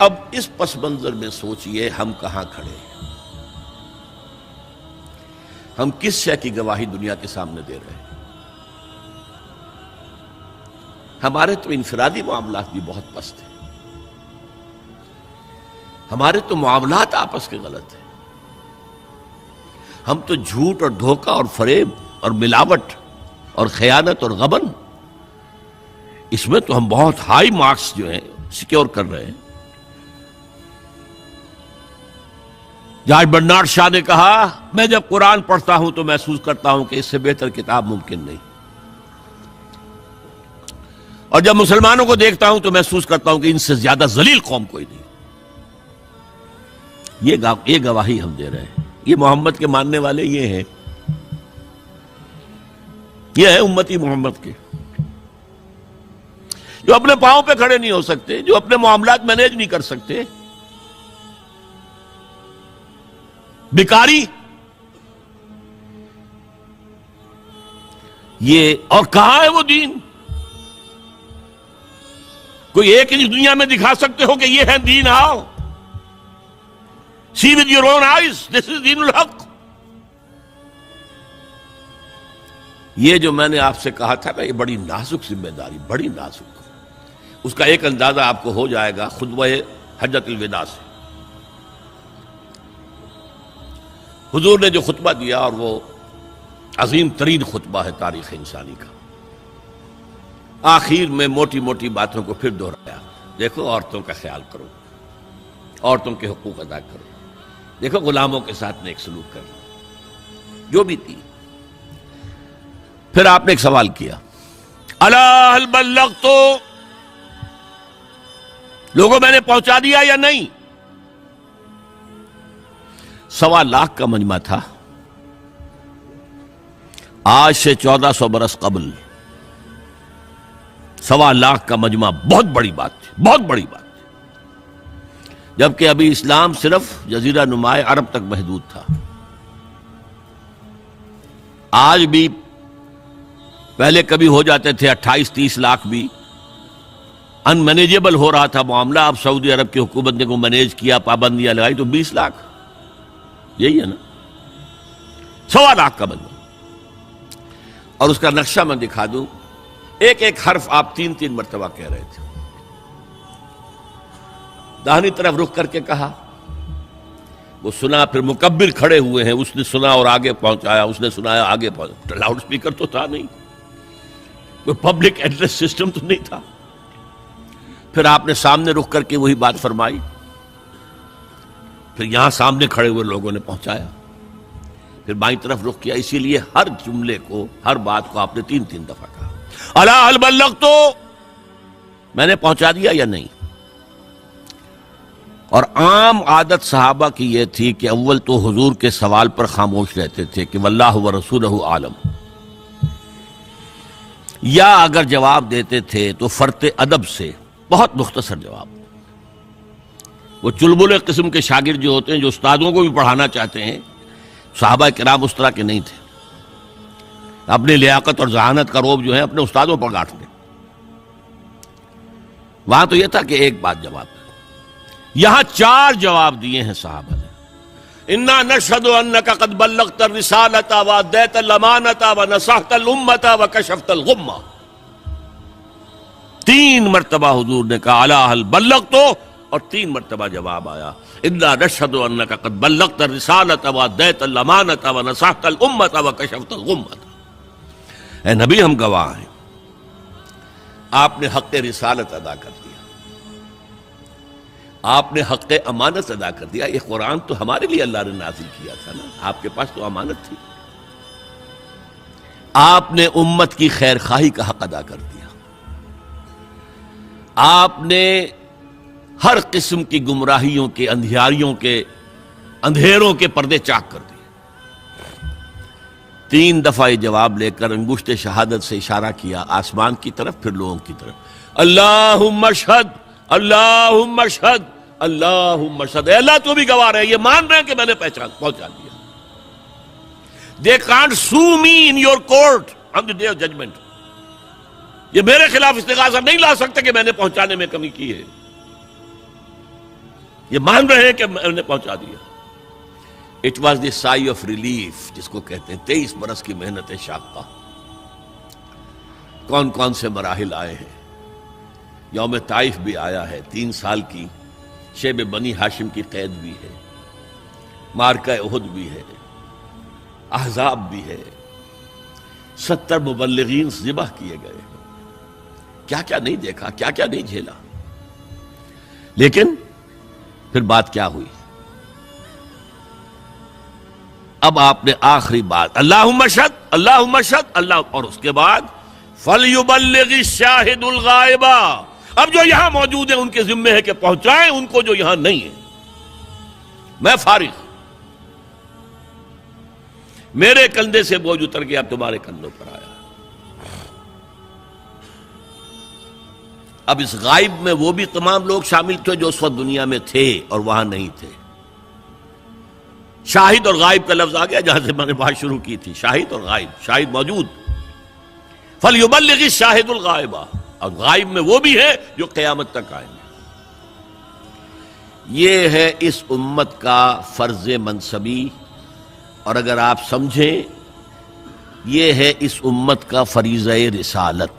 اب اس پس منظر میں سوچئے ہم کہاں کھڑے ہیں، ہم کس شے کی گواہی دنیا کے سامنے دے رہے ہیں؟ ہمارے تو انفرادی معاملات بھی بہت پست ہیں، ہمارے تو معاملات آپس کے غلط ہیں، ہم تو جھوٹ اور دھوکہ اور فریب اور ملاوٹ اور خیانت اور غبن، اس میں تو ہم بہت ہائی مارکس جو ہیں سیکیور کر رہے ہیں۔ جارج برنارڈ شاہ نے کہا، میں جب قرآن پڑھتا ہوں تو محسوس کرتا ہوں کہ اس سے بہتر کتاب ممکن نہیں، اور جب مسلمانوں کو دیکھتا ہوں تو محسوس کرتا ہوں کہ ان سے زیادہ ذلیل قوم کوئی نہیں۔ یہ گواہی ہم دے رہے ہیں، یہ محمد کے ماننے والے یہ ہیں، یہ ہے امتی محمد کے، جو اپنے پاؤں پہ کھڑے نہیں ہو سکتے، جو اپنے معاملات مینیج نہیں کر سکتے، بیکاری، یہ اور کہاں ہے وہ دین؟ کوئی ایک ہی دنیا میں دکھا سکتے ہو کہ یہ ہے دین؟ آؤ see with your own eyes, this is دین الحق۔ یہ جو میں نے آپ سے کہا تھا نا، یہ بڑی نازک ذمہ داری، بڑی نازک، اس کا ایک اندازہ آپ کو ہو جائے گا خطبہ حجۃ الوداع سے۔ حضور نے جو خطبہ دیا، اور وہ عظیم ترین خطبہ ہے تاریخ انسانی کا، آخر میں موٹی موٹی باتوں کو پھر دہرایا۔ دیکھو عورتوں کا خیال کرو، عورتوں کے حقوق ادا کرو، دیکھو غلاموں کے ساتھ نیک سلوک کرو، جو بھی تھی۔ پھر آپ نے ایک سوال کیا، الا هل بلغت، لوگوں میں نے پہنچا دیا یا نہیں؟ 1.25 لاکھ کا مجمع تھا، آج سے 1400 برس قبل 1.25 لاکھ کا مجمع بہت بڑی بات تھی، بہت بڑی بات تھی، جبکہ ابھی اسلام صرف جزیرہ نمائے عرب تک محدود تھا۔ آج بھی پہلے کبھی ہو جاتے تھے 28-30 لاکھ بھی، ان مینیجیبل ہو رہا تھا معاملہ۔ اب سعودی عرب کی حکومت نے کو مینیج کیا، پابندیاں لگائی تو 20 لاکھ، یہی ہے نا 1.25 لاکھ کا بندہ۔ اور اس کا نقشہ میں دکھا دوں، ایک ایک حرف آپ 3 مرتبہ کہہ رہے تھے۔ داہنی طرف رخ کر کے کہا، وہ سنا، پھر مکبر کھڑے ہوئے ہیں، اس نے سنا اور آگے پہنچایا، اس نے سنایا آگے پہنچایا۔ لاؤڈ سپیکر تو تھا نہیں، کوئی پبلک ایڈریس سسٹم تو نہیں تھا۔ پھر آپ نے سامنے رخ کر کے وہی بات فرمائی، پھر یہاں سامنے کھڑے ہوئے لوگوں نے پہنچایا، پھر بائیں طرف رخ کیا۔ اسی لیے ہر جملے کو، ہر بات کو آپ نے 3 دفعہ کہا، الا هل بلغت، میں نے پہنچا دیا یا نہیں؟ اور عام عادت صحابہ کی یہ تھی کہ اول تو حضور کے سوال پر خاموش رہتے تھے کہ واللہ ورسولہ عالم، یا اگر جواب دیتے تھے تو فرط ادب سے بہت مختصر جواب۔ وہ چلبلے قسم کے شاگرد جو ہوتے ہیں، جو استادوں کو بھی پڑھانا چاہتے ہیں، صحابہ کرام اس طرح کے نہیں تھے، اپنی لیاقت اور ذہانت کا روب جو ہے اپنے استادوں پر گاٹتے۔ وہاں تو یہ تھا کہ ایک بات جواب ہے، یہاں 4 جواب دیے ہیں صحابہ نے۔ انا نشہد انک قد بلغت الرسالۃ وادیت الامانۃ ونصحت الامۃ وکشفت الغمہ۔ 3 مرتبہ حضور نے کہا الا هل بلغت، اور 3 مرتبہ جواب آیا انا نشہد انک قد بلغت الرسالۃ وادیت الامانۃ ونصحت الامۃ وکشفت الغمہ۔ اے نبی، ہم گواہ ہیں، آپ نے حق رسالت ادا کر دیا، آپ نے حق امانت ادا کر دیا۔ یہ قرآن تو ہمارے لیے اللہ نے نازل کیا تھا نا، آپ کے پاس تو امانت تھی۔ آپ نے امت کی خیر خواہی کا حق ادا کر دیا، آپ نے ہر قسم کی گمراہیوں کے، اندھیاریوں کے، اندھیروں کے پردے چاک کر دیے۔ 3 دفعہ یہ جواب لے کر انگشت شہادت سے اشارہ کیا آسمان کی طرف، پھر لوگوں کی طرف، اللہم اشہد، اللہم اشہد، اللہم اشہد۔ اے اللہ تو بھی گواہ رہے، یہ مان رہے ہیں کہ میں نے پہنچا دیا۔ They can't sue me in your court on the day of judgment۔ یہ میرے خلاف استغاثہ نہیں لا سکتے کہ میں نے پہنچانے میں کمی کی ہے۔ یہ مان رہے ہیں کہ میں نے پہنچا دیا. It was the sigh of relief جس کو کہتے ہیں. 23 برس کی محنت شاقہ. کون کون سے مراحل آئے ہیں. یوم طائف بھی آیا ہے, 3 سال کی شیب بنی ہاشم کی قید بھی ہے, معرکہ احد بھی ہے, احزاب بھی ہے, 70 مبلغین ذبح کیے گئے. کیا کیا نہیں دیکھا, کیا کیا نہیں جھیلا. لیکن پھر بات کیا ہوئی؟ اب آپ نے آخری بات اللہم اشہد اللہم اشہد اللہ, اور اس کے بعد فَلْيُبَلِّغِ الشَّاهِدُ الْغَائِبَ. اب جو یہاں موجود ہیں ان کے ذمے ہے کہ پہنچائیں ان کو جو یہاں نہیں ہے. میں فارغ, میرے کندھے سے بوجھ اتر گیا, اب تمہارے کندھوں پر آیا. اب اس غائب میں وہ بھی تمام لوگ شامل تھے جو اس وقت دنیا میں تھے اور وہاں نہیں تھے. شاہد اور غائب کا لفظ آ گیا جہاں سے میں نے بات شروع کی تھی. شاہد اور غائب, شاہد موجود, فَلْيُبَلِّغِ الشَّاهِدُ الْغَائِبَ, اور غائب میں وہ بھی ہے جو قیامت تک آئیں گے. یہ ہے اس امت کا فرض منصبی, اور اگر آپ سمجھیں یہ ہے اس امت کا فریضہ رسالت.